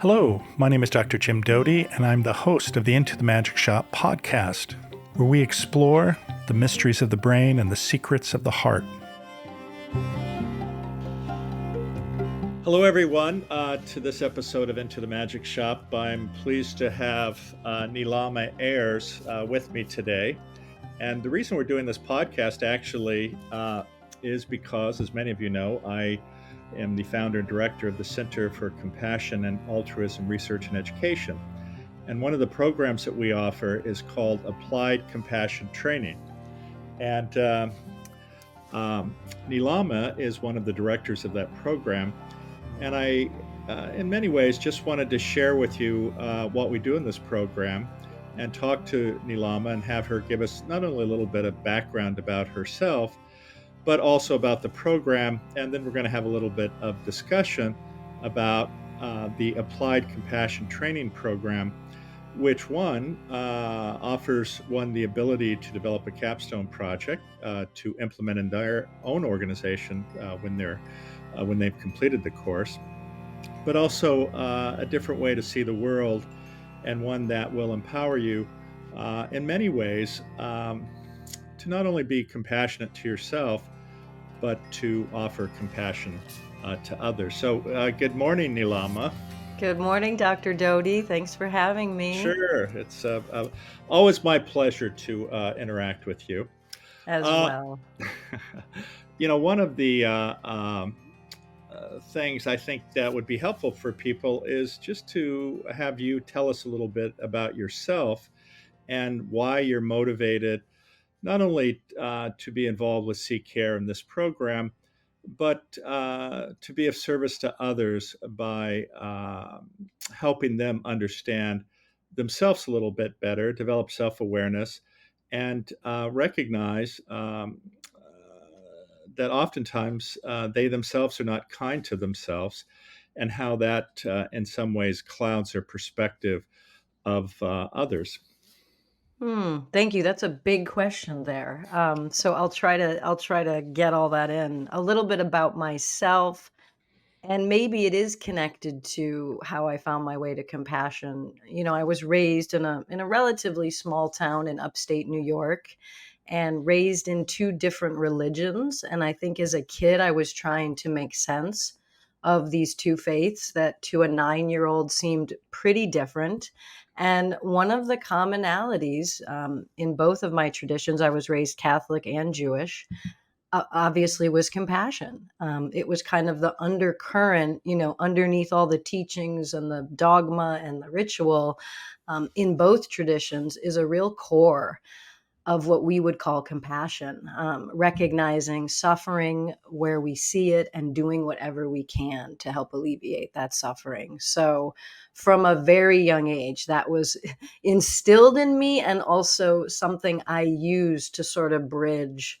Hello, my name is Dr. Jim Doty, and I'm the host of the Into the Magic Shop podcast, where we explore the mysteries of the brain and the secrets of the heart. Hello, everyone, to this episode of Into the Magic Shop. I'm pleased to have Neelama Eyres with me today. And the reason we're doing this podcast actually is because, as many of you know, I am the founder and director of the Center for Compassion and Altruism Research and Education. And one of the programs that we offer is called Applied Compassion Training. And Neelama is one of the directors of that program. And I, in many ways, just wanted to share with you what we do in this program and talk to Neelama and have her give us not only a little bit of background about herself, but also about the program. And then we're going to have a little bit of discussion about the Applied Compassion Training Program, which offers the ability to develop a capstone project to implement in their own organization when they've completed the course, but also a different way to see the world, and one that will empower you in many ways to not only be compassionate to yourself, but to offer compassion to others. So good morning, Neelama. Good morning, Dr. Doty. Thanks for having me. Sure. It's always my pleasure to interact with you. As well. One of the things I think that would be helpful for people is just to have you tell us a little bit about yourself and why you're motivated not only to be involved with Seek Care in this program, but to be of service to others by helping them understand themselves a little bit better, develop self-awareness, and recognize that oftentimes they themselves are not kind to themselves, and how that in some ways clouds their perspective of others. Thank you. That's a big question there. So I'll try to get all that in. A little bit about myself, and maybe it is connected to how I found my way to compassion. I was raised in a relatively small town in upstate New York, and raised in two different religions. And I think as a kid, I was trying to make sense of these two faiths that to a 9-year-old seemed pretty different. And one of the commonalities in both of my traditions, I was raised Catholic and Jewish, obviously was compassion. It was kind of the undercurrent, underneath all the teachings and the dogma and the ritual in both traditions is a real core of what we would call compassion, recognizing suffering where we see it and doing whatever we can to help alleviate that suffering. So from a very young age, that was instilled in me, and also something I used to sort of bridge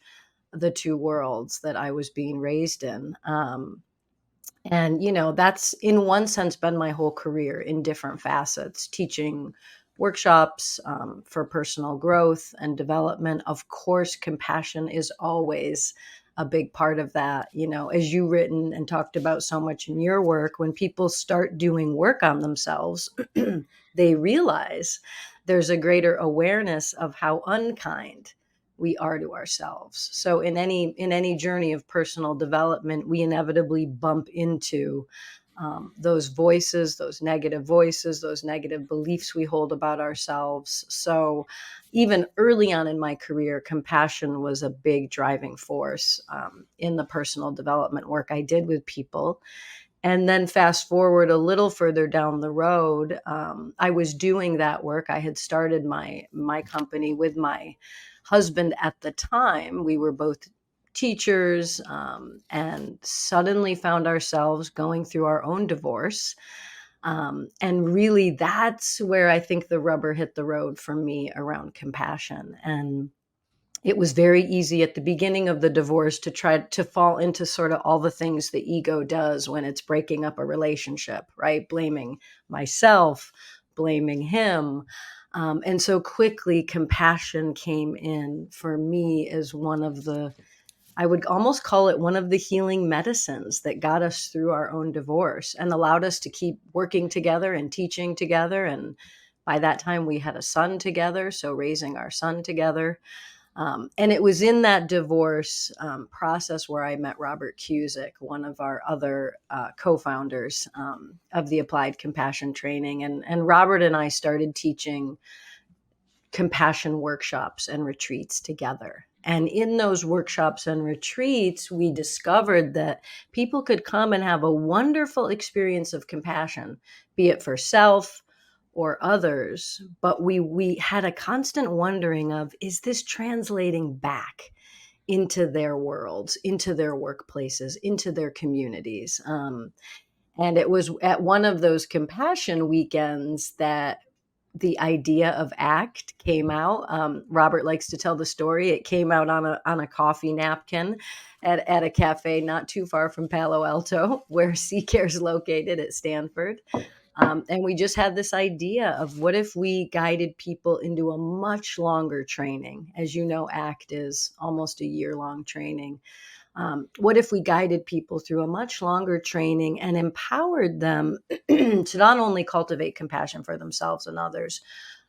the two worlds that I was being raised in. And that's in one sense been my whole career in different facets, teaching workshops for personal growth and development. Of course, compassion is always a big part of that. As you've written and talked about so much in your work, when people start doing work on themselves, they realize there's a greater awareness of how unkind we are to ourselves. So in any journey of personal development, we inevitably bump into those voices, those negative beliefs we hold about ourselves. So even early on in my career, compassion was a big driving force in the personal development work I did with people. And then fast forward a little further down the road, I was doing that work. I had started my company with my husband at the time. We were both teachers, and suddenly found ourselves going through our own divorce. And really, that's where I think the rubber hit the road for me around compassion. And it was very easy at the beginning of the divorce to try to fall into sort of all the things the ego does when it's breaking up a relationship, right? Blaming myself, blaming him. And so quickly compassion came in for me as one of the I would almost call it one of the healing medicines that got us through our own divorce and allowed us to keep working together and teaching together. And by that time, we had a son together, so raising our son together. And it was in that divorce process where I met Robert Cusick, one of our other co-founders of the Applied Compassion Training. And Robert and I started teaching compassion workshops and retreats together. And in those workshops and retreats, we discovered that people could come and have a wonderful experience of compassion, be it for self or others. But we had a constant wondering of, is this translating back into their worlds, into their workplaces, into their communities? And it was at one of those compassion weekends that the idea of ACT came out. Robert likes to tell the story. It came out on a coffee napkin at a cafe not too far from Palo Alto, where CCARE is located at Stanford. And we just had this idea of, what if we guided people into a much longer training? As you know, ACT is almost a year-long training. What if we guided people through a much longer training and empowered them to not only cultivate compassion for themselves and others,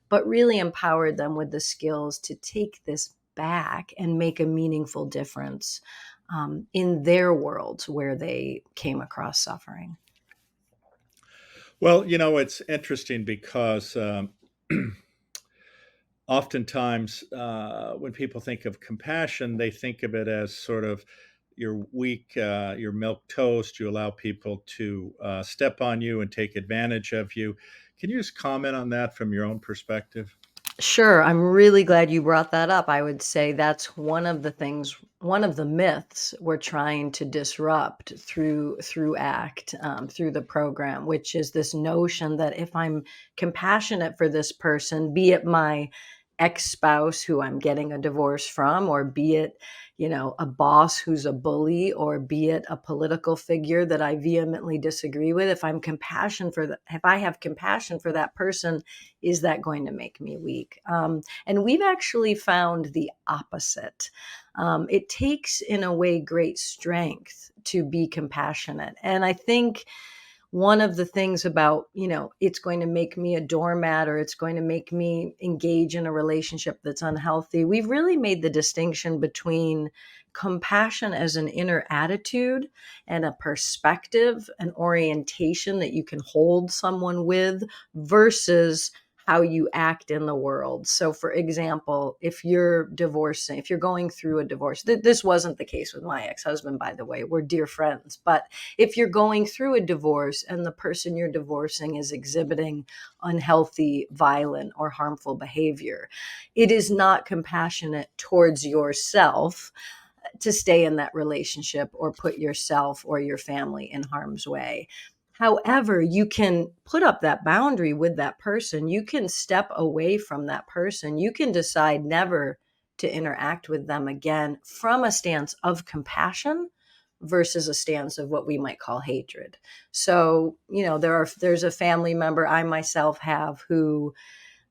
but really empowered them with the skills to take this back and make a meaningful difference in their worlds where they came across suffering? Well, it's interesting because oftentimes when people think of compassion, they think of it as sort of you're weak, you're milk toast, you allow people to step on you and take advantage of you. Can you just comment on that from your own perspective? Sure. I'm really glad you brought that up. I would say that's one of the things, one of the myths we're trying to disrupt through ACT, through the program, which is this notion that if I'm compassionate for this person, be it my ex-spouse who I'm getting a divorce from, or be it, a boss who's a bully, or be it a political figure that I vehemently disagree with, if I have compassion for that person, is that going to make me weak? And we've actually found the opposite. It takes, in a way, great strength to be compassionate. And I think one of the things about, it's going to make me a doormat, or it's going to make me engage in a relationship that's unhealthy, we've really made the distinction between compassion as an inner attitude and a perspective, an orientation that you can hold someone with, versus how you act in the world. So, for example, if you're divorcing, if you're going through a divorce, this wasn't the case with my ex-husband, by the way, we're dear friends, but if you're going through a divorce and the person you're divorcing is exhibiting unhealthy, violent, or harmful behavior, it is not compassionate towards yourself to stay in that relationship or put yourself or your family in harm's way. However, you can put up that boundary with that person. You can step away from that person. You can decide never to interact with them again from a stance of compassion versus a stance of what we might call hatred. So, there's a family member I myself have who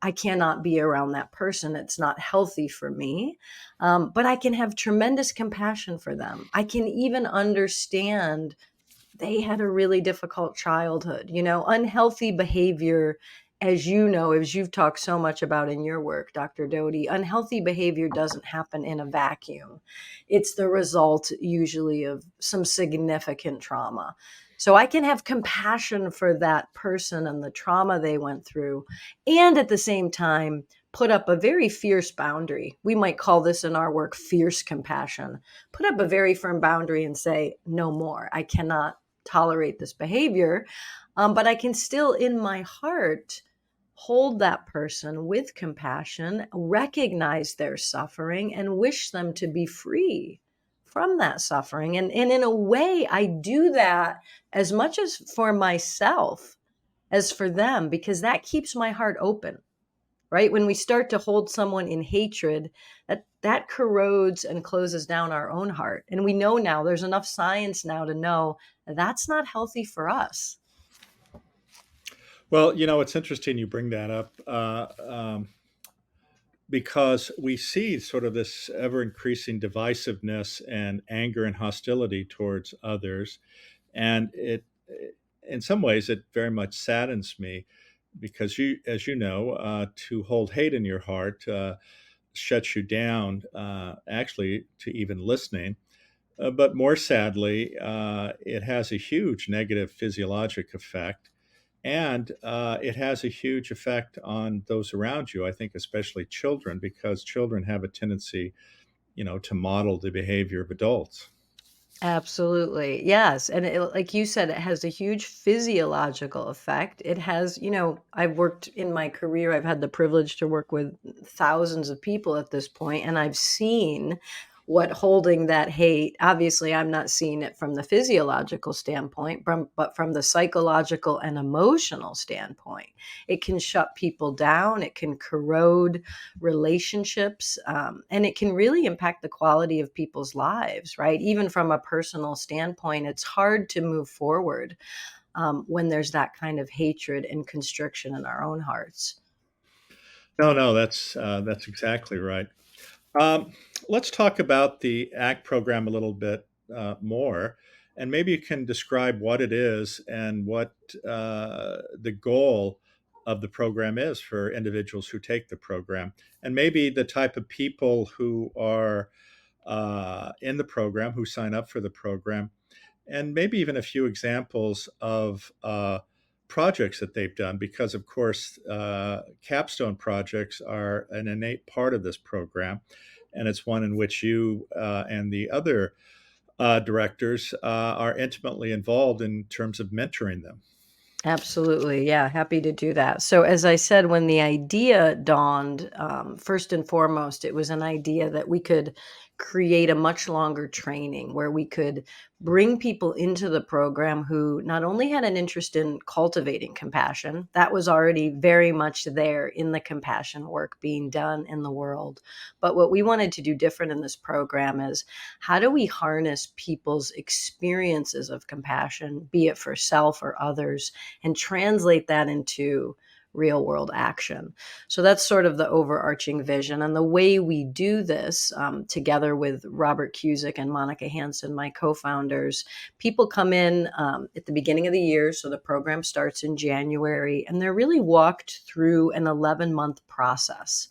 I cannot be around that person. It's not healthy for me. But I can have tremendous compassion for them. I can even understand they had a really difficult childhood. Unhealthy behavior, as you've talked so much about in your work, Dr. Doty, unhealthy behavior doesn't happen in a vacuum. It's the result usually of some significant trauma. So I can have compassion for that person and the trauma they went through, and at the same time, put up a very fierce boundary. We might call this in our work fierce compassion. Put up a very firm boundary and say, no more. I cannot tolerate this behavior. But I can still, in my heart, hold that person with compassion, recognize their suffering, and wish them to be free from that suffering. And in a way, I do that as much as for myself as for them, because that keeps my heart open. Right? When we start to hold someone in hatred, that corrodes and closes down our own heart. And we know now, there's enough science now to know that's not healthy for us. Well, it's interesting you bring that up because we see sort of this ever increasing divisiveness and anger and hostility towards others. And in some ways, it very much saddens me because as you know, to hold hate in your heart shuts you down, actually, to even listening. But more sadly, it has a huge negative physiologic effect. And it has a huge effect on those around you, I think, especially children, because children have a tendency, to model the behavior of adults. Absolutely. Yes. And like you said, it has a huge physiological effect. It has, I've worked in my career, I've had the privilege to work with thousands of people at this point, and I've seen what holding that hate, obviously, I'm not seeing it from the physiological standpoint, but from the psychological and emotional standpoint. It can shut people down, it can corrode relationships, and it can really impact the quality of people's lives, right? Even from a personal standpoint, it's hard to move forward when there's that kind of hatred and constriction in our own hearts. No, no, that's exactly right. Um, let's talk about the ACT program a little bit more, and maybe you can describe what it is and what the goal of the program is for individuals who take the program, and maybe the type of people who are in the program, who sign up for the program, and maybe even a few examples of projects that they've done, because of course capstone projects are an innate part of this program, and it's one in which you and the other directors are intimately involved in terms of mentoring them. Absolutely. Yeah, happy to do that. So, as I said, when the idea dawned, first and foremost, it was an idea that we could create a much longer training where we could bring people into the program who not only had an interest in cultivating compassion, that was already very much there in the compassion work being done in the world. But what we wanted to do different in this program is how do we harness people's experiences of compassion, be it for self or others, and translate that into real world action. So that's sort of the overarching vision. And the way we do this, together with Robert Cusick and Monica Hansen, my co founders, people come in at the beginning of the year. So the program starts in January, and they're really walked through an 11-month process.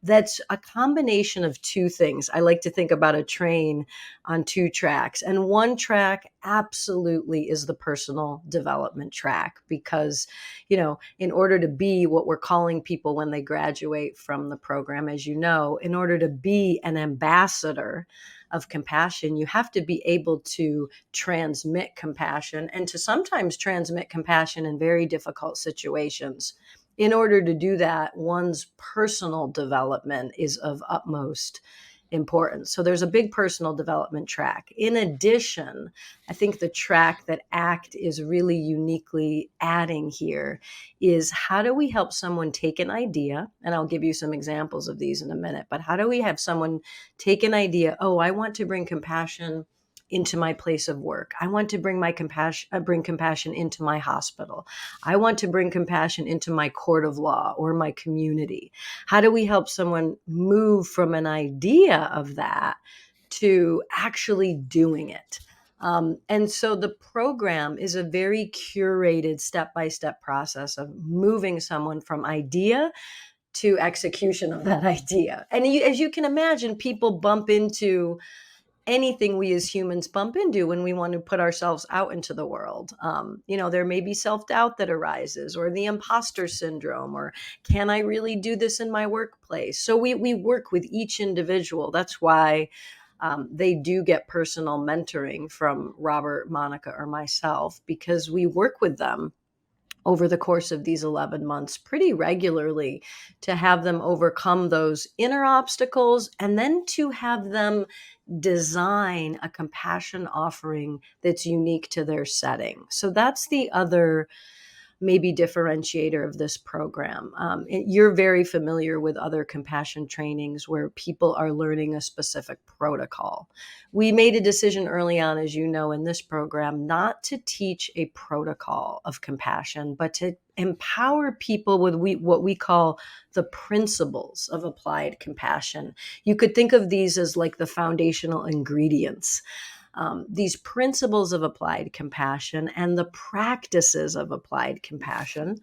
That's a combination of two things. I like to think about a train on two tracks. And one track absolutely is the personal development track because, in order to be what we're calling people when they graduate from the program, as you know, in order to be an ambassador of compassion, you have to be able to transmit compassion and to sometimes transmit compassion in very difficult situations. In order to do that, one's personal development is of utmost importance. So there's a big personal development track. In addition, I think the track that ACT is really uniquely adding here is how do we help someone take an idea? And I'll give you some examples of these in a minute, but how do we have someone take an idea? Oh, I want to bring compassion into my place of work. I want to bring compassion into my hospital. I want to bring compassion into my court of law or my community. How do we help someone move from an idea of that to actually doing it? And so the program is a very curated step-by-step process of moving someone from idea to execution of that idea. And as you can imagine, people bump into anything we as humans bump into when we want to put ourselves out into the world. There may be self-doubt that arises, or the imposter syndrome, or can I really do this in my workplace? So we work with each individual. That's why they do get personal mentoring from Robert, Monica, or myself, because we work with them over the course of these 11 months pretty regularly to have them overcome those inner obstacles and then to have them design a compassion offering that's unique to their setting. So that's the other maybe differentiator of this program. You're very familiar with other compassion trainings where people are learning a specific protocol. We made a decision early on, as you know, in this program, not to teach a protocol of compassion, but to empower people with what we call the principles of applied compassion. You could think of these as like the foundational ingredients. These principles of applied compassion and the practices of applied compassion.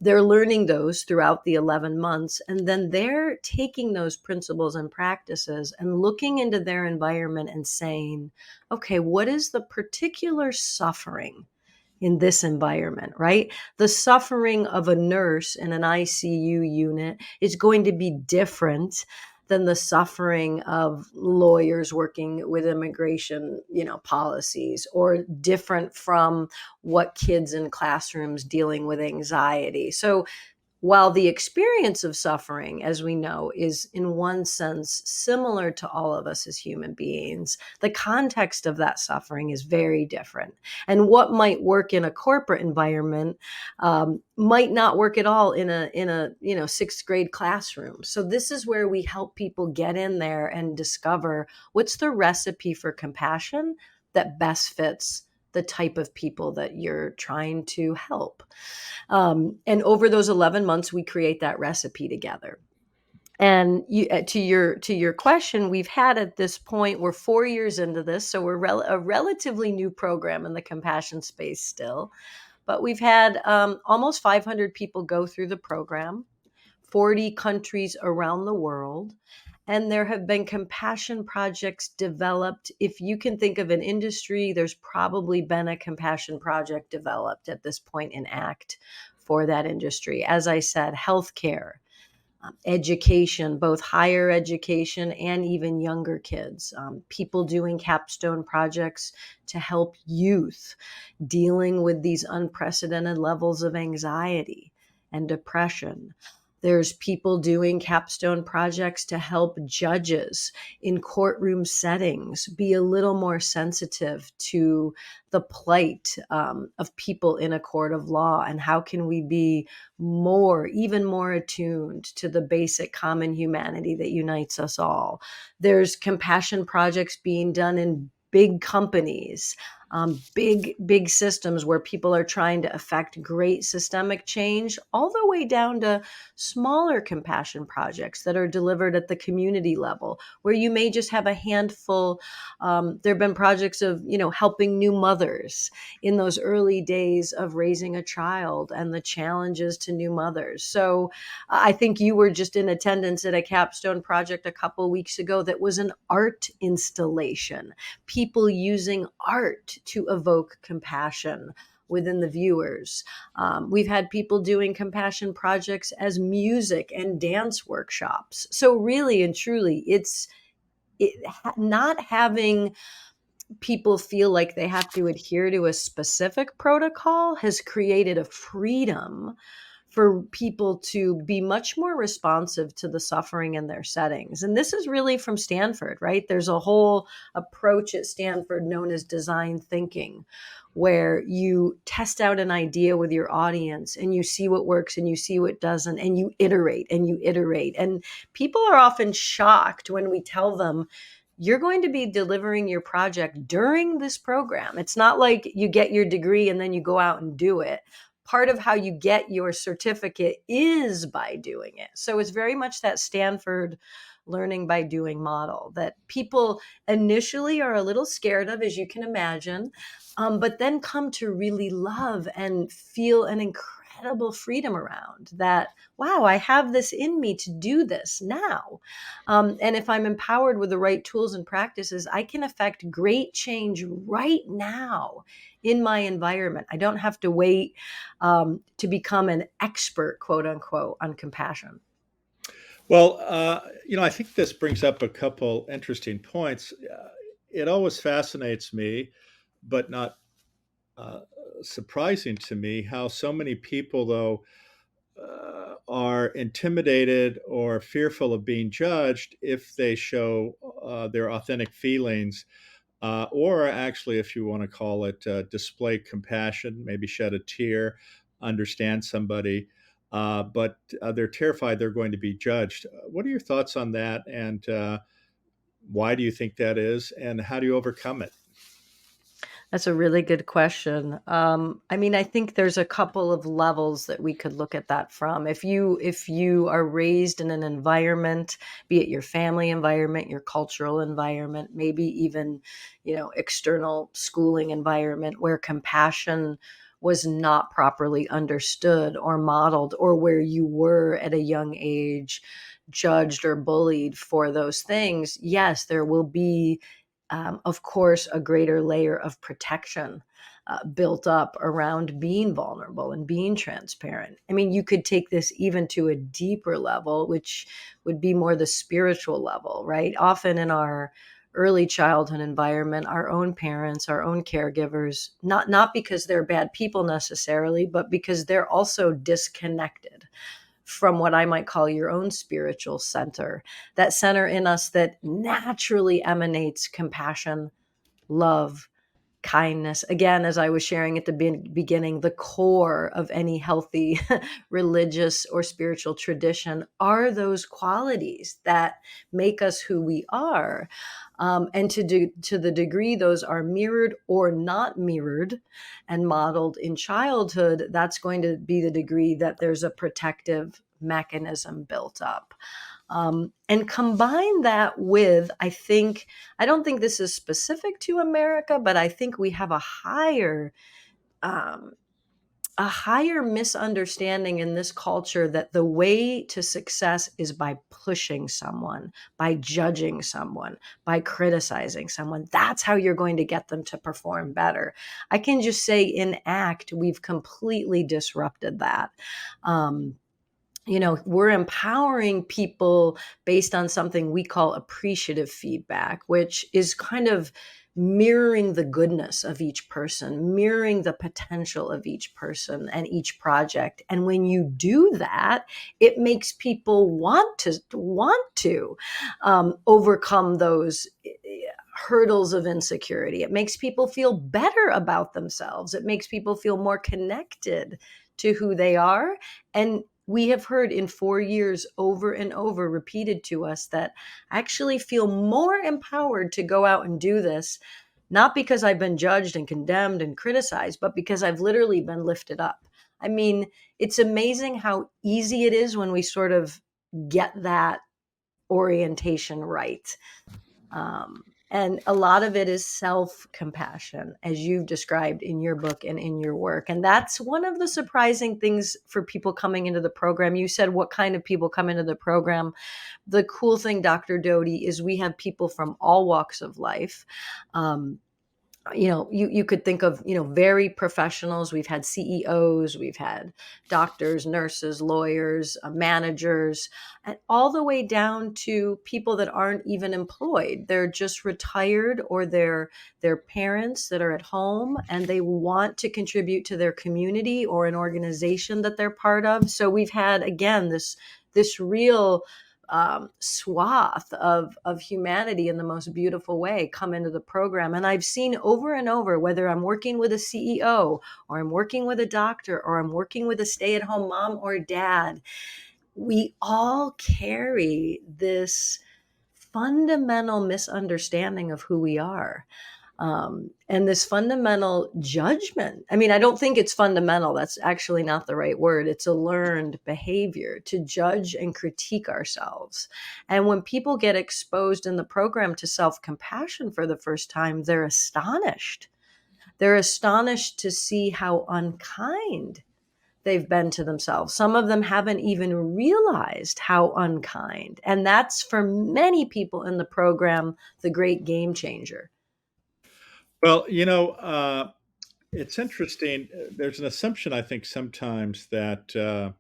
They're learning those throughout the 11 months, and then they're taking those principles and practices and looking into their environment and saying, okay, what is the particular suffering in this environment, right? The suffering of a nurse in an ICU unit is going to be different than the suffering of lawyers working with immigration, policies, or different from what kids in classrooms dealing with anxiety. So while the experience of suffering, as we know, is in one sense similar to all of us as human beings, the context of that suffering is very different. And what might work in a corporate environment might not work at all in a sixth grade classroom. So this is where we help people get in there and discover what's the recipe for compassion that best fits the type of people that you're trying to help. And over those 11 months, we create that recipe together. And to your question, we've had at this point, we're 4 years into this, so we're a relatively new program in the compassion space still. But we've had almost 500 people go through the program, 40 countries around the world. And there have been compassion projects developed. If you can think of an industry, there's probably been a compassion project developed at this point in ACT for that industry. As I said, healthcare, education, both higher education and even younger kids, people doing capstone projects to help youth dealing with these unprecedented levels of anxiety and depression. There's people doing capstone projects to help judges in courtroom settings be a little more sensitive to the plight of people in a court of law, and how can we be even more attuned to the basic common humanity that unites us all. There's compassion projects being done in big companies, big systems where people are trying to affect great systemic change, all the way down to smaller compassion projects that are delivered at the community level, where you may just have a handful. There have been projects of, helping new mothers in those early days of raising a child and the challenges to new mothers. So I think you were just in attendance at a capstone project a couple weeks ago that was an art installation, people using art to evoke compassion within the viewers. We've had people doing compassion projects as music and dance workshops. So really and truly, not having people feel like they have to adhere to a specific protocol has created a freedom for people to be much more responsive to the suffering in their settings. And this is really from Stanford, right? There's a whole approach at Stanford known as design thinking, where you test out an idea with your audience and you see what works and you see what doesn't, and you iterate and you iterate. And people are often shocked when we tell them, you're going to be delivering your project during this program. It's not like you get your degree and then you go out and do it. Part of how you get your certificate is by doing it. So it's very much that Stanford learning by doing model that people initially are a little scared of, as you can imagine, but then come to really love and feel an incredible freedom around that. Wow, I have this in me to do this now. And if I'm empowered with the right tools and practices, I can affect great change right now in my environment. I don't have to wait to become an expert, quote unquote, on compassion. Well, I think this brings up a couple interesting points. It always fascinates me, but not uh, surprising to me, how so many people, though, are intimidated or fearful of being judged if they show their authentic feelings, or actually, if you want to call it, display compassion, maybe shed a tear, understand somebody. But they're terrified they're going to be judged. What are your thoughts on that? And why do you think that is? And how do you overcome it? That's a really good question. I mean, I think there's a couple of levels that we could look at that from. If you are raised in an environment, be it your family environment, your cultural environment, maybe even, external schooling environment where compassion was not properly understood or modeled, or where you were at a young age judged or bullied for those things, yes, there will be, of course, a greater layer of protection built up around being vulnerable and being transparent. I mean, you could take this even to a deeper level, which would be more the spiritual level, right? Often in our early childhood environment, our own parents, our own caregivers, not because they're bad people necessarily, but because they're also disconnected from what I might call your own spiritual center, that center in us that naturally emanates compassion, love, kindness. Again, as I was sharing at the beginning, the core of any healthy religious or spiritual tradition are those qualities that make us who we are. And to the degree those are mirrored or not mirrored and modeled in childhood, that's going to be the degree that there's a protective mechanism built up. And combine that with, I don't think this is specific to America, but I think we have um, a higher misunderstanding in this culture that the way to success is by pushing someone, by judging someone, by criticizing someone. That's how you're going to get them to perform better. I can just say in ACT, we've completely disrupted that. Um, we're empowering people based on something we call appreciative feedback, which is kind of mirroring the goodness of each person, mirroring the potential of each person and each project. And when you do that, it makes people want to overcome those hurdles of insecurity. It makes people feel better about themselves. It makes people feel more connected to who they are. And we have heard in 4 years over and over repeated to us that I actually feel more empowered to go out and do this, not because I've been judged and condemned and criticized, but because I've literally been lifted up. I mean, it's amazing how easy it is when we sort of get that orientation right. And a lot of it is self compassion, as you've described in your book and in your work. And that's one of the surprising things for people coming into the program. You said what kind of people come into the program. The cool thing, Dr. Doty, is we have people from all walks of life. Um, you could think of, very professionals. We've had CEOs, we've had doctors, nurses, lawyers, managers, and all the way down to people that aren't even employed. They're just retired, or they're parents that are at home and they want to contribute to their community or an organization that they're part of. So we've had, again, this real swath of humanity in the most beautiful way come into the program. And I've seen over and over, whether I'm working with a CEO or I'm working with a doctor or I'm working with a stay-at-home mom or dad, we all carry this fundamental misunderstanding of who we are, and this fundamental judgment. I mean, I don't think it's fundamental. That's actually not the right word. It's a learned behavior to judge and critique ourselves. And when people get exposed in the program to self-compassion for the first time, they're astonished. They're astonished to see how unkind they've been to themselves. Some of them haven't even realized how unkind. And that's, for many people in the program, the great game changer. Well, it's interesting. There's an assumption, I think, sometimes that a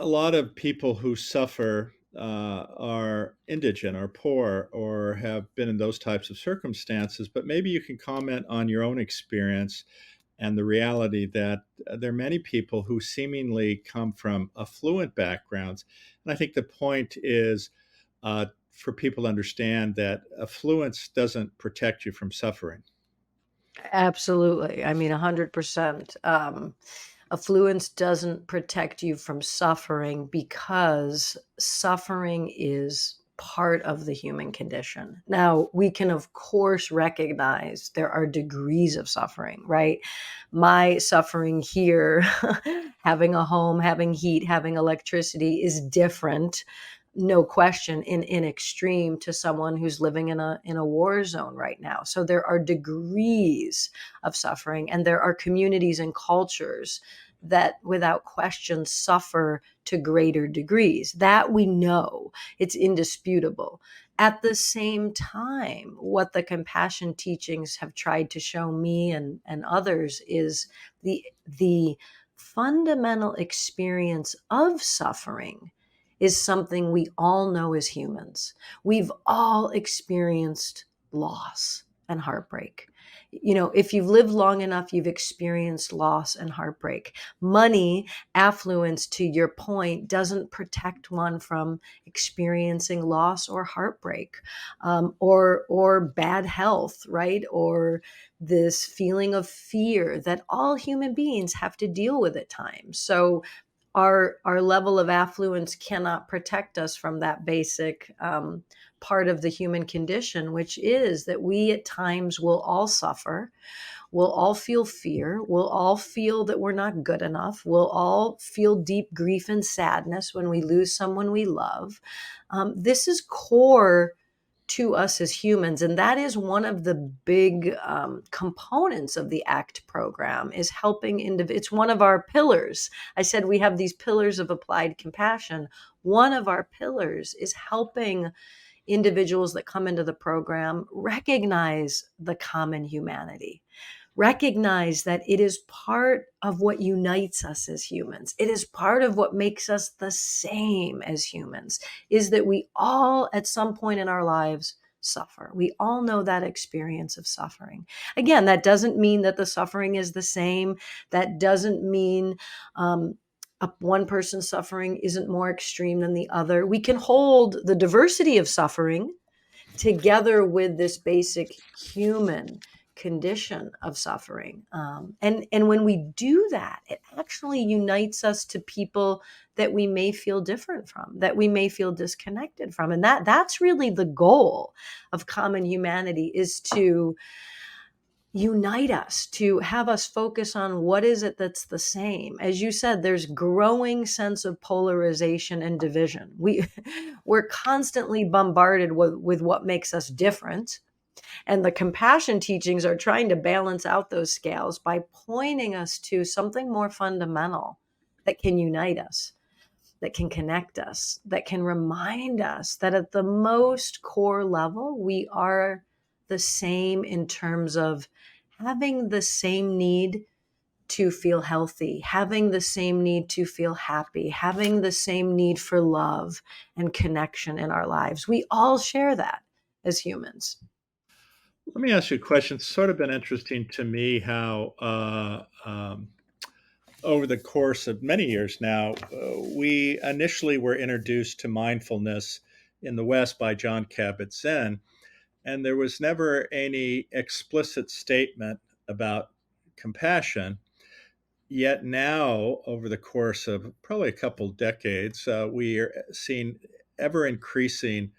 lot of people who suffer are indigent or poor or have been in those types of circumstances. But maybe you can comment on your own experience and the reality that there are many people who seemingly come from affluent backgrounds. And I think the point is for people to understand that affluence doesn't protect you from suffering. Absolutely. I mean, 100%. Affluence doesn't protect you from suffering, because suffering is part of the human condition. Now, we can, of course, recognize there are degrees of suffering, right? My suffering here, having a home, having heat, having electricity, is different, no question, in extreme to someone who's living in a war zone right now. So there are degrees of suffering, and there are communities and cultures that without question suffer to greater degrees. That we know, it's indisputable. At the same time, what the compassion teachings have tried to show me and others is the fundamental experience of suffering is something we all know as humans. We've all experienced loss and heartbreak. If you've lived long enough, you've experienced loss and heartbreak. Money, affluence, to your point, doesn't protect one from experiencing loss or heartbreak, or bad health, right? Or this feeling of fear that all human beings have to deal with at times. So our level of affluence cannot protect us from that basic part of the human condition, which is that we at times will all suffer. We'll all feel fear. We'll all feel that we're not good enough. We'll all feel deep grief and sadness when we lose someone we love. This is core to us as humans, and that is one of the big components of the ACT program, is helping it's one of our pillars. I said we have these pillars of applied compassion. One of our pillars is helping individuals that come into the program recognize the common humanity, recognize that it is part of what unites us as humans. It is part of what makes us the same as humans, is that we all at some point in our lives suffer. We all know that experience of suffering. Again, that doesn't mean that the suffering is the same. That doesn't mean one person's suffering isn't more extreme than the other. We can hold the diversity of suffering together with this basic human condition of suffering. And when we do that, it actually unites us to people that we may feel different from, that we may feel disconnected from. And that's really the goal of common humanity, is to unite us, to have us focus on what is it that's the same. As you said, there's growing sense of polarization and division. We're constantly bombarded with what makes us different. And the compassion teachings are trying to balance out those scales by pointing us to something more fundamental that can unite us, that can connect us, that can remind us that at the most core level, we are the same in terms of having the same need to feel healthy, having the same need to feel happy, having the same need for love and connection in our lives. We all share that as humans. Let me ask you a question. It's sort of been interesting to me how, over the course of many years now, we initially were introduced to mindfulness in the West by John Kabat-Zinn, and there was never any explicit statement about compassion. Yet now, over the course of probably a couple decades, we are seeing ever increasing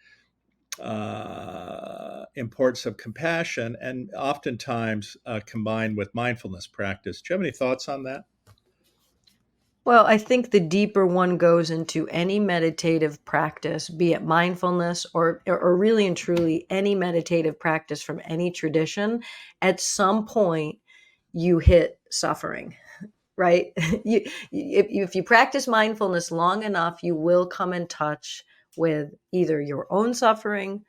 importance of compassion, and oftentimes combined with mindfulness practice. Do you have any thoughts on that? Well, I think the deeper one goes into any meditative practice, be it mindfulness or really and truly any meditative practice from any tradition, at some point you hit suffering, right? If you practice mindfulness long enough, you will come in touch with either your own suffering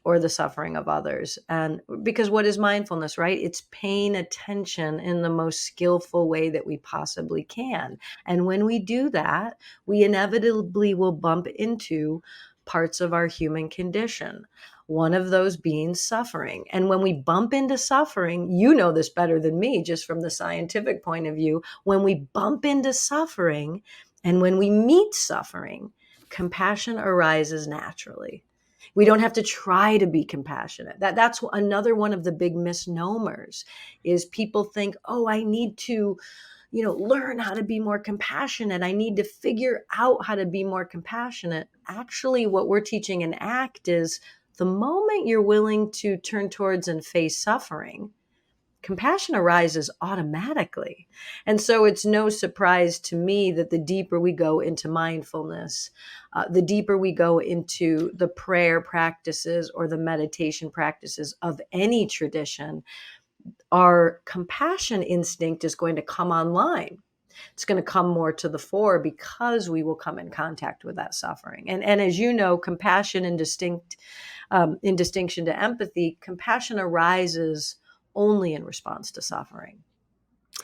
or the suffering of others. And because what is mindfulness, right? It's paying attention in the most skillful way that we possibly can. And when we do that, we inevitably will bump into parts of our human condition. One of those being suffering. And when we bump into suffering, you know this better than me, just from the scientific point of view, when we bump into suffering and when we meet suffering, compassion arises naturally. We don't have to try to be compassionate. That's another one of the big misnomers, is people think, oh, I need to learn how to be more compassionate. I need to figure out how to be more compassionate. Actually, what we're teaching in ACT is the moment you're willing to turn towards and face suffering, compassion arises automatically. And so it's no surprise to me that the deeper we go into mindfulness, the deeper we go into the prayer practices or the meditation practices of any tradition, our compassion instinct is going to come online. It's going to come more to the fore because we will come in contact with that suffering. And as you know, compassion in distinction to empathy, compassion arises only in response to suffering.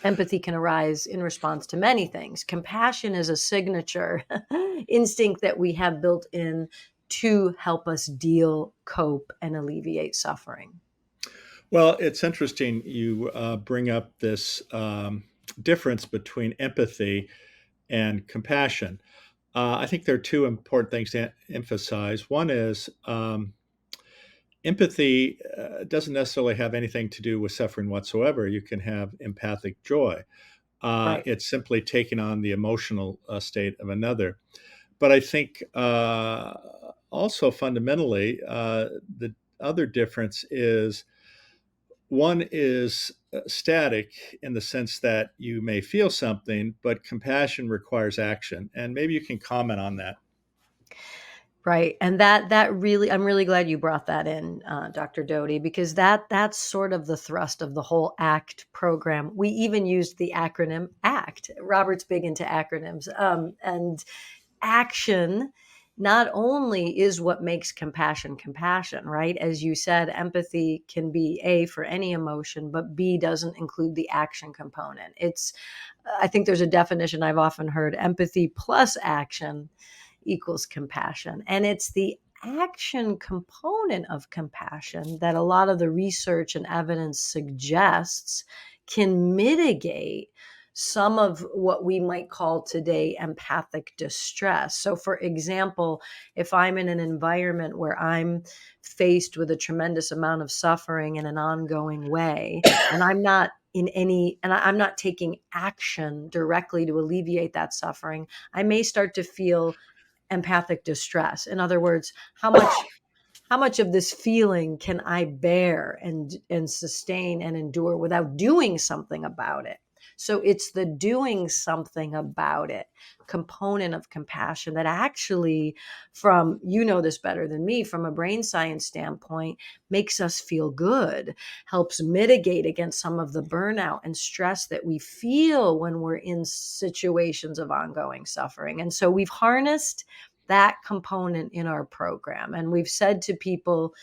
Empathy can arise in response to many things. Compassion is a signature instinct that we have built in to help us deal, cope, and alleviate suffering. Well, it's interesting you bring up this difference between empathy and compassion. I think there are two important things to emphasize. One is empathy doesn't necessarily have anything to do with suffering whatsoever. You can have empathic joy. Right. It's simply taking on the emotional state of another. But I think also fundamentally, the other difference is one is static in the sense that you may feel something, but compassion requires action. And maybe you can comment on that. Right. And that really, I'm really glad you brought that in, Dr. Doty, because that's sort of the thrust of the whole ACT program. We even used the acronym ACT. Robert's big into acronyms. And action not only is what makes compassion compassion, right? As you said, empathy can be A, for any emotion, but B, doesn't include the action component. I think there's a definition I've often heard: empathy plus action equals compassion. And it's the action component of compassion that a lot of the research and evidence suggests can mitigate some of what we might call today empathic distress. So, for example, if I'm in an environment where I'm faced with a tremendous amount of suffering in an ongoing way, and I'm not taking action directly to alleviate that suffering, I may start to feel empathic distress. In other words, how much of this feeling can I bear and sustain and endure without doing something about it? So it's the doing something about it component of compassion that actually, from, this better than me, from a brain science standpoint, makes us feel good, helps mitigate against some of the burnout and stress that we feel when we're in situations of ongoing suffering. And so we've harnessed that component in our program. And we've said to people,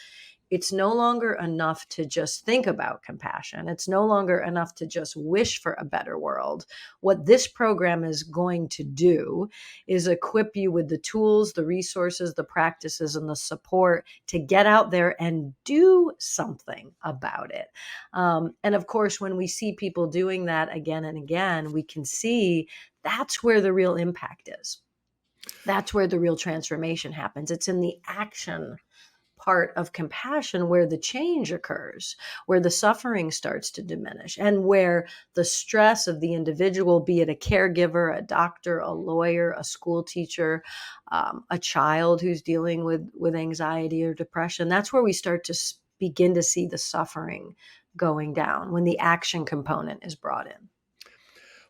it's no longer enough to just think about compassion. It's no longer enough to just wish for a better world. What this program is going to do is equip you with the tools, the resources, the practices, and the support to get out there and do something about it. And of course, when we see people doing that again and again, we can see that's where the real impact is. That's where the real transformation happens. It's in the action part of compassion where the change occurs, where the suffering starts to diminish, and where the stress of the individual, be it a caregiver, a doctor, a lawyer, a school teacher, a child who's dealing with anxiety or depression, that's where we start to begin to see the suffering going down when the action component is brought in.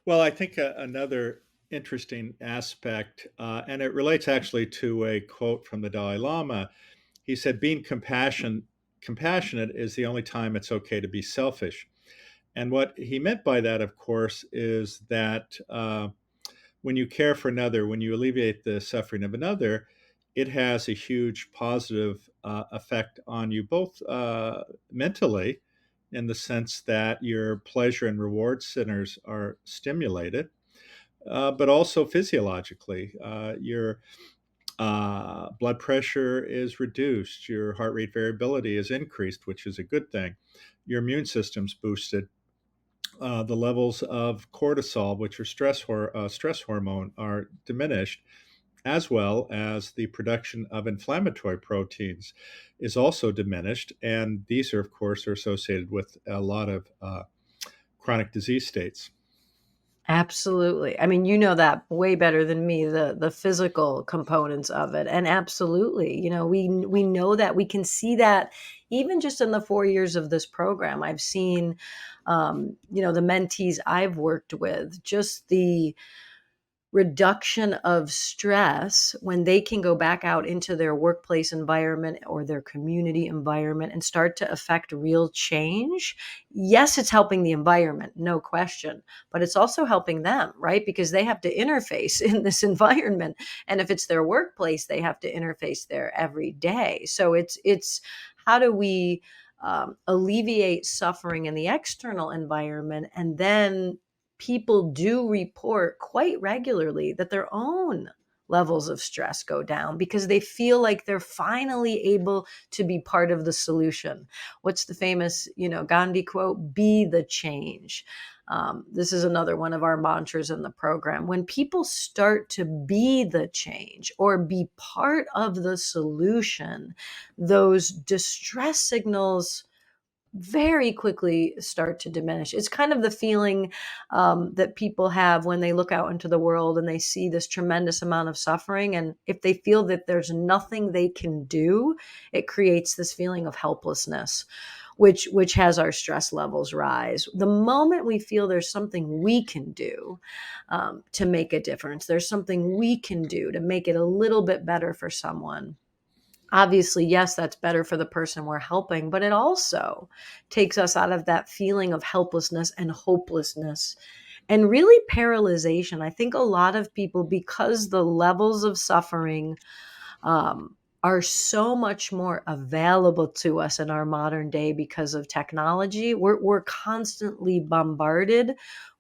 Well, I think another interesting aspect, and it relates actually to a quote from the Dalai Lama. He said, "Being compassionate is the only time it's okay to be selfish." And what he meant by that, of course, is that when you care for another, when you alleviate the suffering of another, it has a huge positive effect on you, both mentally, in the sense that your pleasure and reward centers are stimulated, but also physiologically. Your blood pressure is reduced, your heart rate variability is increased, which is a good thing. Your immune system's boosted. The levels of cortisol, which are stress hormone, are diminished, as well as the production of inflammatory proteins is also diminished. And these are, of course, are associated with a lot of chronic disease states. Absolutely. I mean, you know that way better than me, the physical components of it. And absolutely, we know that, we can see that even just in the 4 years of this program. I've seen the mentees I've worked with, just the reduction of stress when they can go back out into their workplace environment or their community environment and start to affect real change. Yes, it's helping the environment, no question, but it's also helping them, right? Because they have to interface in this environment. And if it's their workplace, they have to interface there every day. So it's how do we alleviate suffering in the external environment, and then people do report quite regularly that their own levels of stress go down because they feel like they're finally able to be part of the solution. What's the famous, Gandhi quote? Be the change. This is another one of our mantras in the program. When people start to be the change or be part of the solution, those distress signals very quickly start to diminish. It's kind of the feeling that people have when they look out into the world and they see this tremendous amount of suffering. And if they feel that there's nothing they can do, it creates this feeling of helplessness, which has our stress levels rise. The moment we feel there's something we can do to make a difference, there's something we can do to make it a little bit better for someone. Obviously, yes, that's better for the person we're helping, but it also takes us out of that feeling of helplessness and hopelessness and really paralyzation. I think a lot of people, because the levels of suffering are so much more available to us in our modern day because of technology. We're constantly bombarded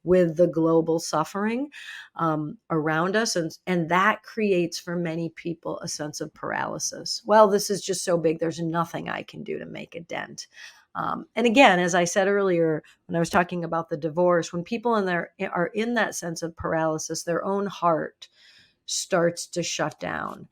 with the global suffering around us. And that creates for many people a sense of paralysis. Well, this is just so big. There's nothing I can do to make a dent. And again, as I said earlier, when I was talking about the divorce, when people are in that sense of paralysis, their own heart starts to shut down.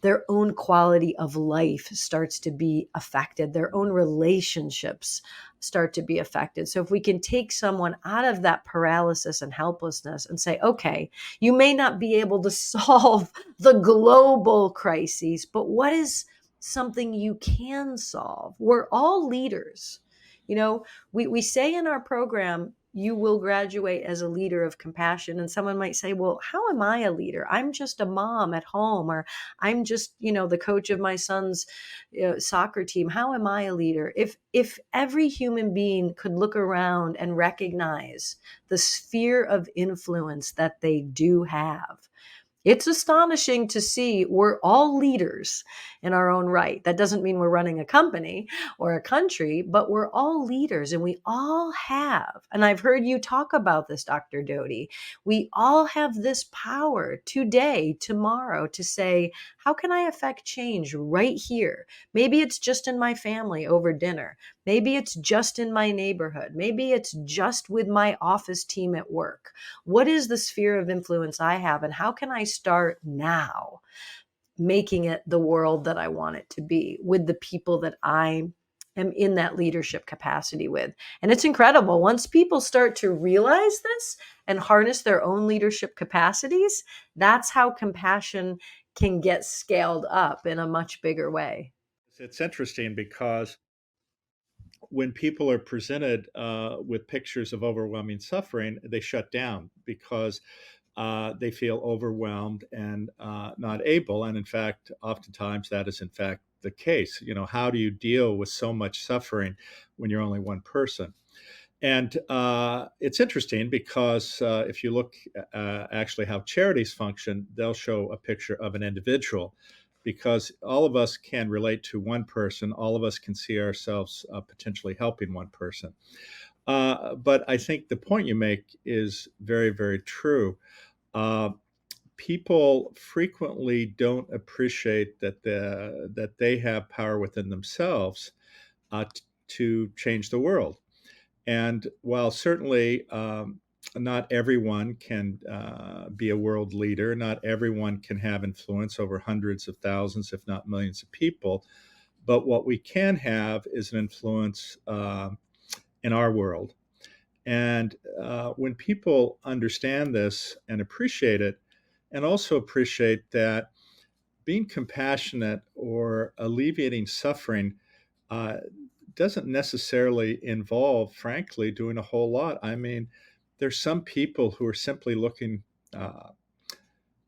Their own quality of life starts to be affected. Their own relationships start to be affected. So if we can take someone out of that paralysis and helplessness and say, okay, you may not be able to solve the global crises, but what is something you can solve? We're all leaders. We say in our program, you will graduate as a leader of compassion. And someone might say, well, how am I a leader? I'm just a mom at home, or I'm just, the coach of my son's soccer team. How am I a leader? If every human being could look around and recognize the sphere of influence that they do have, it's astonishing to see we're all leaders in our own right. That doesn't mean we're running a company or a country, but we're all leaders, and we all have, and I've heard you talk about this, Dr. Doty, we all have this power today, tomorrow, to say, how can I affect change right here? Maybe it's just in my family over dinner. Maybe it's just in my neighborhood. Maybe it's just with my office team at work. What is the sphere of influence I have, and how can I start now making it the world that I want it to be with the people that I am in that leadership capacity with? And it's incredible. Once people start to realize this and harness their own leadership capacities, that's how compassion can get scaled up in a much bigger way. It's interesting because when people are presented with pictures of overwhelming suffering, they shut down because they feel overwhelmed and not able. And in fact, oftentimes that is in fact the case. How do you deal with so much suffering when you're only one person? And it's interesting because if you look actually how charities function, they'll show a picture of an individual because all of us can relate to one person. All of us can see ourselves potentially helping one person. But I think the point you make is very, very true. Uh, People frequently don't appreciate that they have power within themselves to change the world. And while certainly not everyone can be a world leader, not everyone can have influence over hundreds of thousands, if not millions of people, but what we can have is an influence in our world. And when people understand this and appreciate it, and also appreciate that being compassionate or alleviating suffering uh, doesn't necessarily involve, frankly, doing a whole lot. I mean, there's some people who are simply looking uh,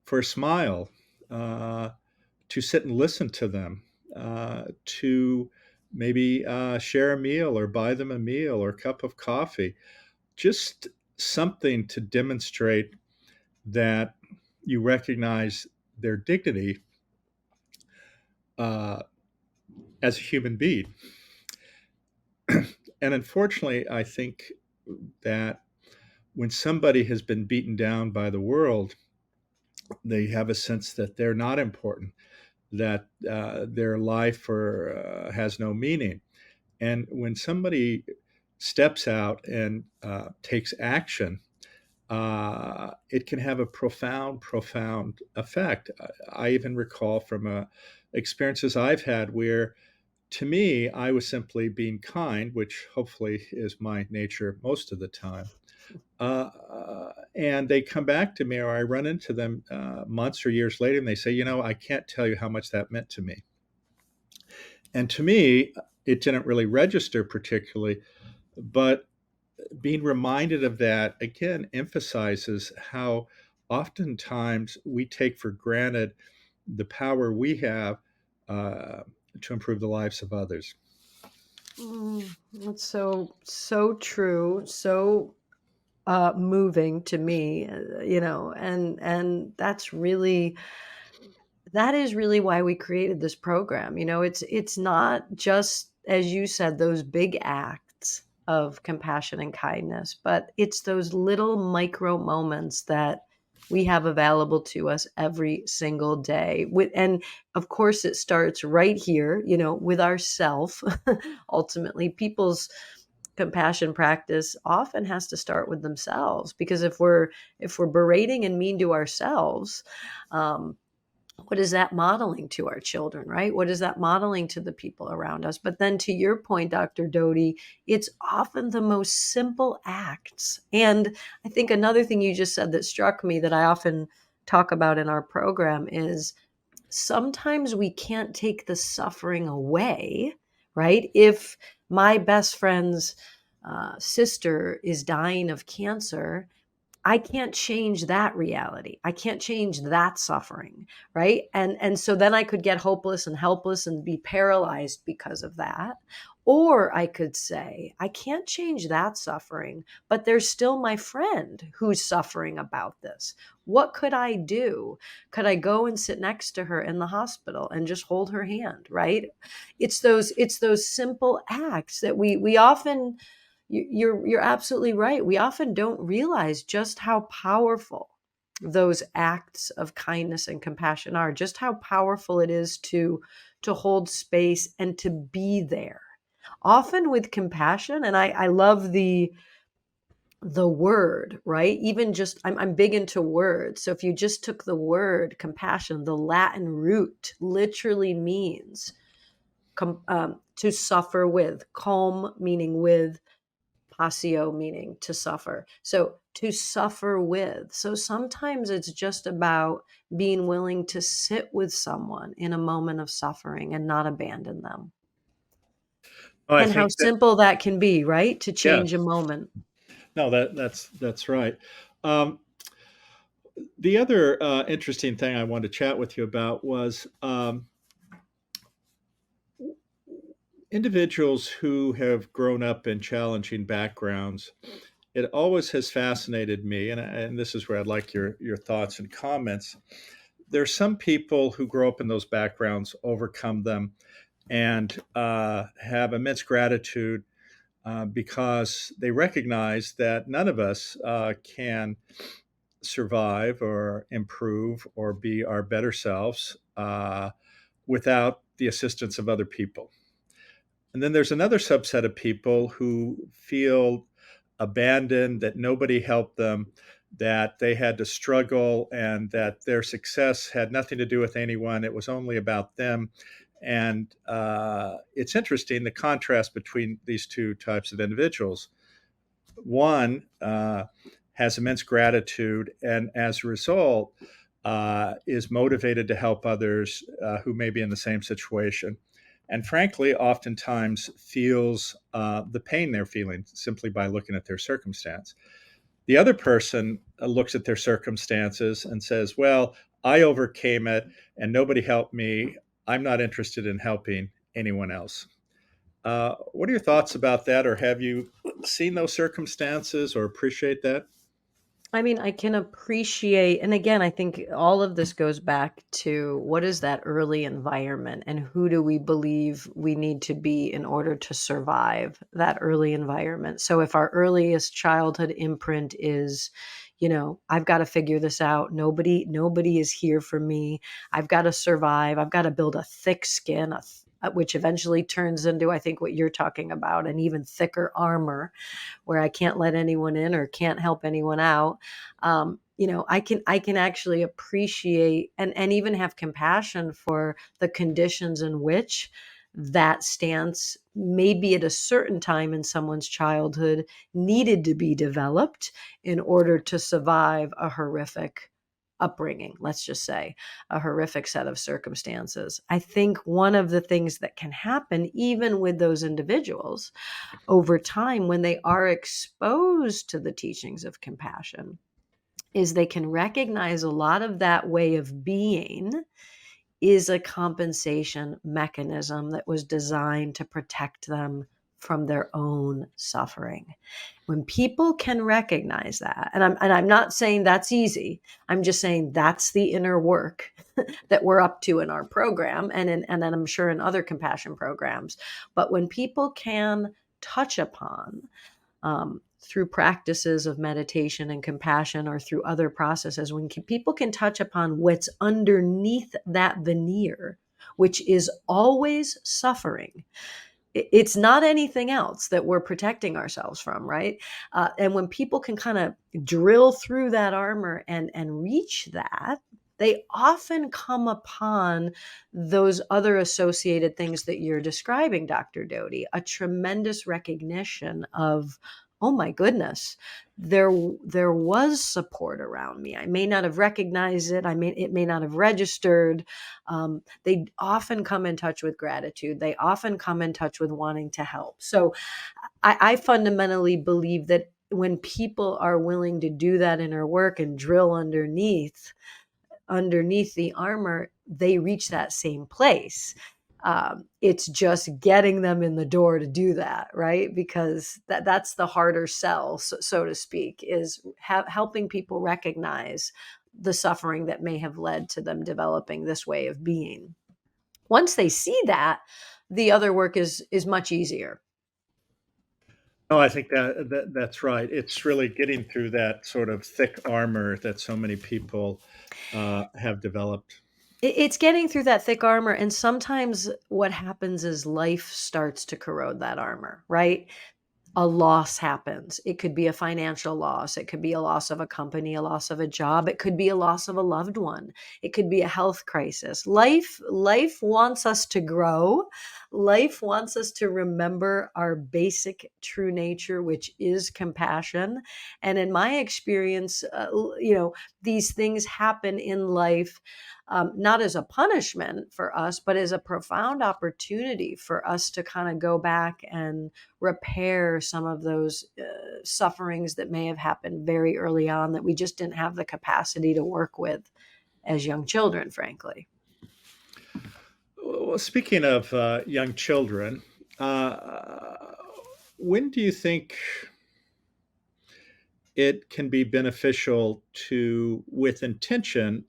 for a smile, uh, to sit and listen to them, to maybe share a meal or buy them a meal or a cup of coffee, just something to demonstrate that you recognize their dignity uh, as a human being. And unfortunately, I think that when somebody has been beaten down by the world, they have a sense that they're not important, that their life has no meaning. And when somebody steps out and takes action, it can have a profound, profound effect. I even recall from experiences I've had where, to me, I was simply being kind, which hopefully is my nature most of the time. And they come back to me, or I run into them months or years later, and they say, I can't tell you how much that meant to me. And to me, it didn't really register particularly, but being reminded of that again emphasizes how oftentimes we take for granted the power we have uh, to improve the lives of others. That's so true, so moving to me, and that is really why we created this program. It's not just, as you said, those big acts of compassion and kindness, but it's those little micro moments that we have available to us every single day. And of course, it starts right here, with ourself. Ultimately, people's compassion practice often has to start with themselves, because if we're berating and mean to ourselves, um, what is that modeling to our children, right? What is that modeling to the people around us? But then, to your point, Dr. Doty, it's often the most simple acts. And I think another thing you just said that struck me, that I often talk about in our program, is sometimes we can't take the suffering away, right? If my best friend's sister is dying of cancer, I can't change that reality. I can't change that suffering, right? And so then I could get hopeless and helpless and be paralyzed because of that. Or I could say, I can't change that suffering, but there's still my friend who's suffering about this. What could I do? Could I go and sit next to her in the hospital and just hold her hand, right? It's those simple acts that we often, you're absolutely right. We often don't realize just how powerful those acts of kindness and compassion are, just how powerful it is to hold space and to be there. Often with compassion, and I love the word, right? Even just, I'm big into words. So if you just took the word compassion, the Latin root literally means to suffer with, com meaning with, passio meaning to suffer. So to suffer with. So sometimes it's just about being willing to sit with someone in a moment of suffering and not abandon them. Oh, I And how think that, simple that can be, right? To yes, change a moment. no, that's right. Um, the other interesting thing I wanted to chat with you about was individuals who have grown up in challenging backgrounds. It always has fascinated me, and this is where I'd like your thoughts and comments. There's some people who grow up in those backgrounds, overcome them, and have immense gratitude because they recognize that none of us can survive or improve or be our better selves without the assistance of other people. And then there's another subset of people who feel abandoned, that nobody helped them, that they had to struggle, and that their success had nothing to do with anyone. It was only about them. And it's interesting the contrast between these two types of individuals. one has immense gratitude, and as a result, is motivated to help others who may be in the same situation. And frankly, oftentimes feels the pain they're feeling simply by looking at their circumstance. The other person looks at their circumstances and says, well, I overcame it and nobody helped me. I'm not interested in helping anyone else. What are your thoughts about that, or have you seen those circumstances or appreciate that? I mean, I can appreciate, and again, I think all of this goes back to what is that early environment and who do we believe we need to be in order to survive that early environment. So if our earliest childhood imprint is, I've got to figure this out. Nobody is here for me. I've got to survive. I've got to build a thick skin, which eventually turns into, I think, what you're talking about, an even thicker armor where I can't let anyone in or can't help anyone out. I can actually appreciate and even have compassion for the conditions in which that stance, maybe at a certain time in someone's childhood, needed to be developed in order to survive a horrific upbringing, let's just say, a horrific set of circumstances. I think one of the things that can happen, even with those individuals, over time when they are exposed to the teachings of compassion, is they can recognize a lot of that way of being is a compensation mechanism that was designed to protect them from their own suffering. When people can recognize that, and I'm not saying that's easy, I'm just saying that's the inner work that we're up to in our program, and then I'm sure in other compassion programs. But when people can touch upon, through practices of meditation and compassion or through other processes, when people can touch upon what's underneath that veneer, which is always suffering. It's not anything else that we're protecting ourselves from, right? And when people can kind of drill through that armor and reach that, they often come upon those other associated things that you're describing, Dr. Doty, a tremendous recognition of, oh my goodness, there was support around me. I may not have recognized it. It may not have registered. They often come in touch with gratitude. They often come in touch with wanting to help. So I fundamentally believe that when people are willing to do that inner work and drill underneath the armor, they reach that same place. It's just getting them in the door to do that, right? Because that's the harder sell, so to speak, is helping people recognize the suffering that may have led to them developing this way of being. Once they see that, the other work is much easier. No, I think that's right. It's really getting through that sort of thick armor that so many people have developed. It's getting through that thick armor, and sometimes what happens is life starts to corrode that armor, right? A loss happens. It could be a financial loss. It could be a loss of a company, a loss of a job. It could be a loss of a loved one. It could be a health crisis. Life wants us to grow. Life wants us to remember our basic true nature, which is compassion. And in my experience, these things happen in life, not as a punishment for us, but as a profound opportunity for us to kind of go back and repair some of those sufferings that may have happened very early on that we just didn't have the capacity to work with as young children, frankly. Well, speaking of young children, uh, when do you think it can be beneficial to, with intention,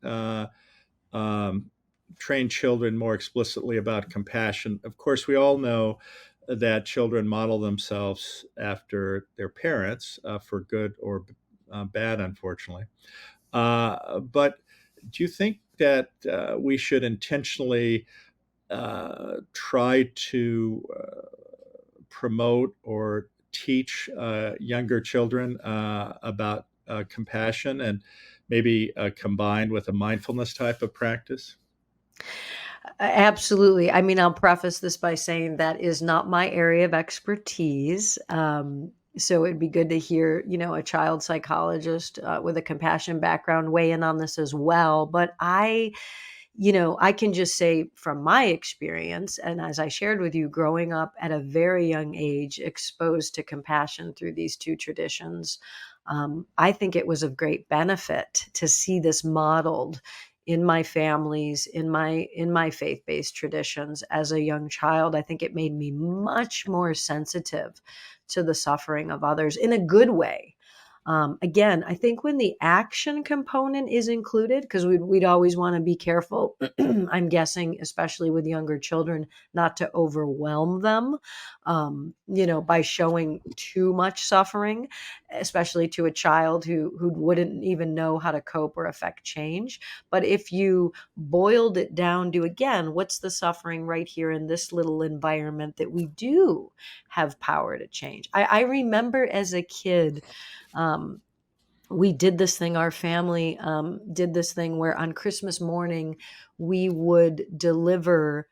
um, train children more explicitly about compassion? Of course, we all know that children model themselves after their parents, for good or bad, unfortunately. But do you think that we should intentionally try to promote or teach younger children about compassion, and maybe combined with a mindfulness type of practice? Absolutely. I mean, I'll preface this by saying that is not my area of expertise. So it'd be good to hear, a child psychologist with a compassion background weigh in on this as well. But I can just say from my experience, and as I shared with you, growing up at a very young age, exposed to compassion through these two traditions, I think it was of great benefit to see this modeled in my families, in my faith-based traditions as a young child. I think it made me much more sensitive to the suffering of others in a good way. Again, I think when the action component is included, because we'd always want to be careful, I'm guessing, especially with younger children, not to overwhelm them, by showing too much suffering, especially to a child who wouldn't even know how to cope or affect change. But if you boiled it down to, again, what's the suffering right here in this little environment that we do have power to change? I remember as a kid, um, we did this thing, our family did this thing where on Christmas morning we would deliver.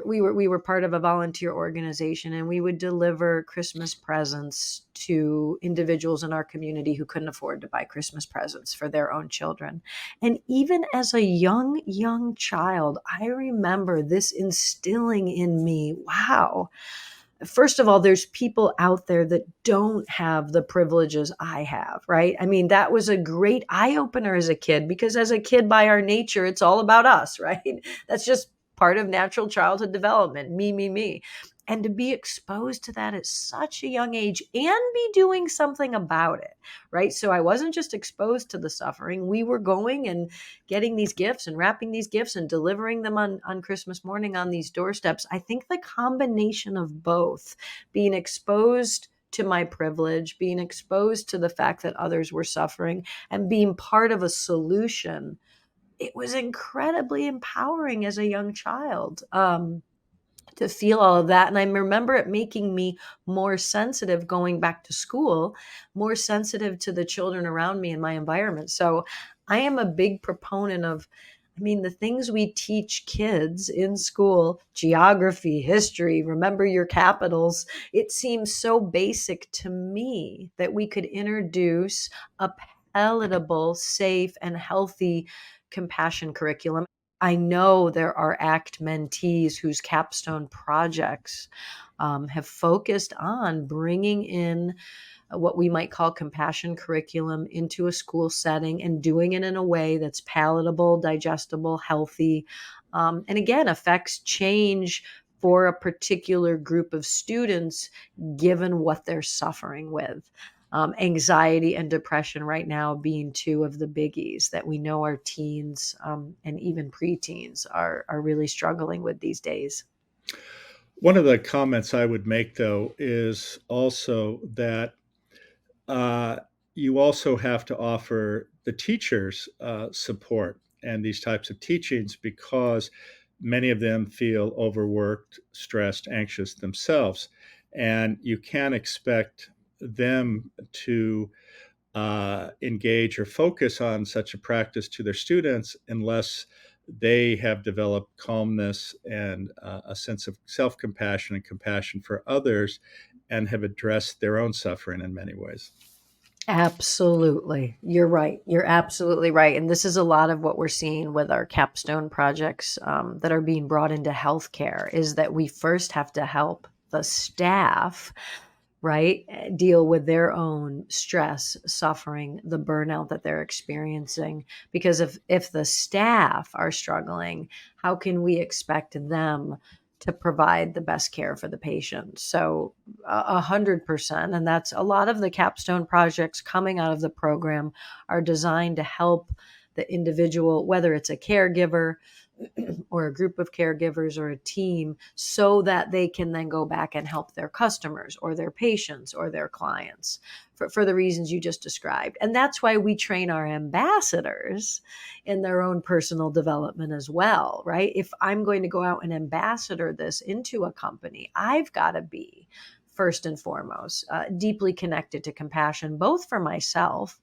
We were part of a volunteer organization, and we would deliver Christmas presents to individuals in our community who couldn't afford to buy Christmas presents for their own children. And even as a young child, I remember this instilling in me, wow, first of all, there's people out there that don't have the privileges I have, right? I mean, that was a great eye opener as a kid, because as a kid, by our nature, it's all about us, right? That's just part of natural childhood development, me. And to be exposed to that at such a young age and be doing something about it, right? So I wasn't just exposed to the suffering. We were going and getting these gifts and wrapping these gifts and delivering them on Christmas morning on these doorsteps. I think the combination of both, being exposed to my privilege, being exposed to the fact that others were suffering, and being part of a solution, it was incredibly empowering as a young child. To feel all of that. And I remember it making me more sensitive going back to school, more sensitive to the children around me in my environment. So I am a big proponent of, I mean, the things we teach kids in school, geography, history, remember your capitals. It seems so basic to me that we could introduce a palatable, safe, and healthy compassion curriculum. I know there are ACT mentees whose capstone projects have focused on bringing in what we might call compassion curriculum into a school setting and doing it in a way that's palatable, digestible, healthy, and again, affects change for a particular group of students given what they're suffering with. Anxiety and depression right now being two of the biggies that we know our teens and even preteens are really struggling with these days. One of the comments I would make, though, is also that uh, you also have to offer the teachers support and these types of teachings, because many of them feel overworked, stressed, anxious themselves. And you can't expect them to engage or focus on such a practice to their students unless they have developed calmness and a sense of self compassion and compassion for others, and have addressed their own suffering in many ways. Absolutely. You're right. You're absolutely right. And this is a lot of what we're seeing with our capstone projects that are being brought into healthcare, is that we first have to help the staff, right, deal with their own stress, suffering, the burnout that they're experiencing. Because if the staff are struggling, how can we expect them to provide the best care for the patient? So 100%. And that's a lot of the capstone projects coming out of the program are designed to help the individual, whether it's a caregiver or a group of caregivers or a team, so that they can then go back and help their customers or their patients or their clients for the reasons you just described. And that's why we train our ambassadors in their own personal development as well, right? If I'm going to go out and ambassador this into a company, I've got to be first and foremost deeply connected to compassion, both for myself,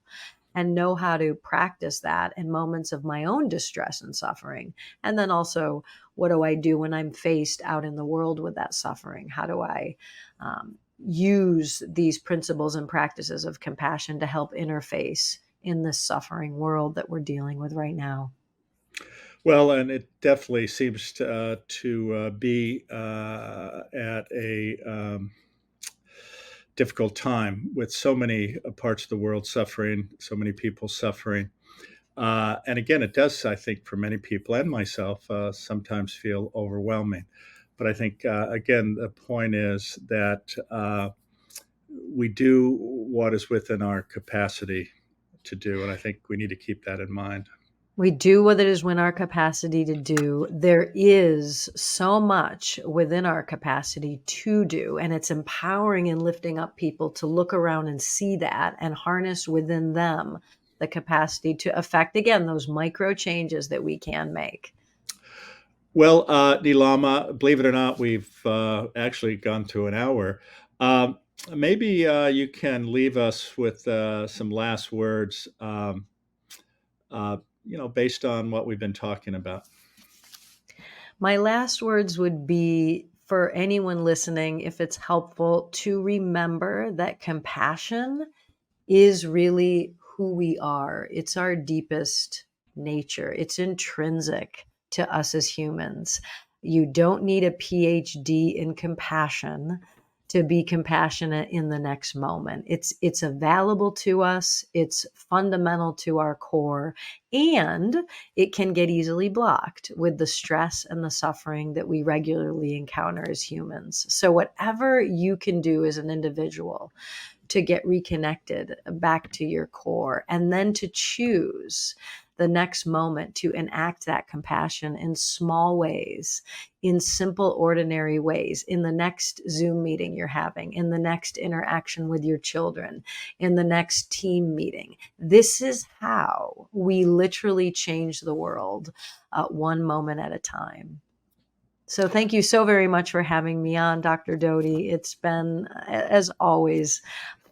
and know how to practice that in moments of my own distress and suffering. And then also, what do I do when I'm faced out in the world with that suffering? How do I use these principles and practices of compassion to help interface in this suffering world that we're dealing with right now. Well, and it definitely seems to be at a difficult time with so many parts of the world suffering, so many people suffering. And again, it does, I think, for many people and myself, sometimes feel overwhelming. But I think, again, the point is that we do what is within our capacity to do. And I think we need to keep that in mind. We do what it is within our capacity to do. There is so much within our capacity to do, and it's empowering and lifting up people to look around and see that and harness within them the capacity to affect, again, those micro changes that we can make. Well, Neelama, believe it or not, we've actually gone through an hour. Maybe you can leave us with some last words, based on what we've been talking about. My last words would be for anyone listening, if it's helpful, to remember that compassion is really who we are. It's our deepest nature. It's intrinsic to us as humans. You don't need a PhD in compassion to be compassionate in the next moment. It's available to us. It's fundamental to our core, and it can get easily blocked with the stress and the suffering that we regularly encounter as humans. So whatever you can do as an individual to get reconnected back to your core, and then to choose the next moment to enact that compassion in small ways, in simple, ordinary ways, in the next Zoom meeting you're having, in the next interaction with your children, in the next team meeting. This is how we literally change the world, one moment at a time. So thank you so very much for having me on, Dr. Doty. It's been, as always,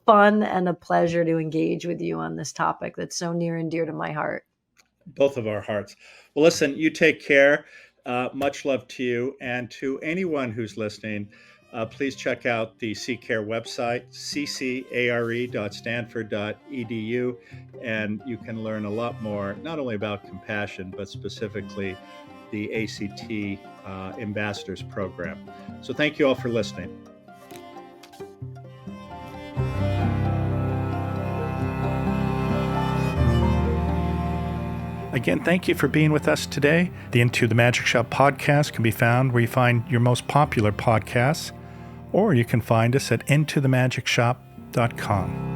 fun and a pleasure to engage with you on this topic that's so near and dear to my heart. Both of our hearts. Well, listen, you take care. Much love to you. And to anyone who's listening, please check out the CCARE website, ccare.stanford.edu, and you can learn a lot more, not only about compassion, but specifically the ACT Ambassadors Program. So thank you all for listening. Again, thank you for being with us today. The Into the Magic Shop podcast can be found where you find your most popular podcasts, or you can find us at intothemagicshop.com.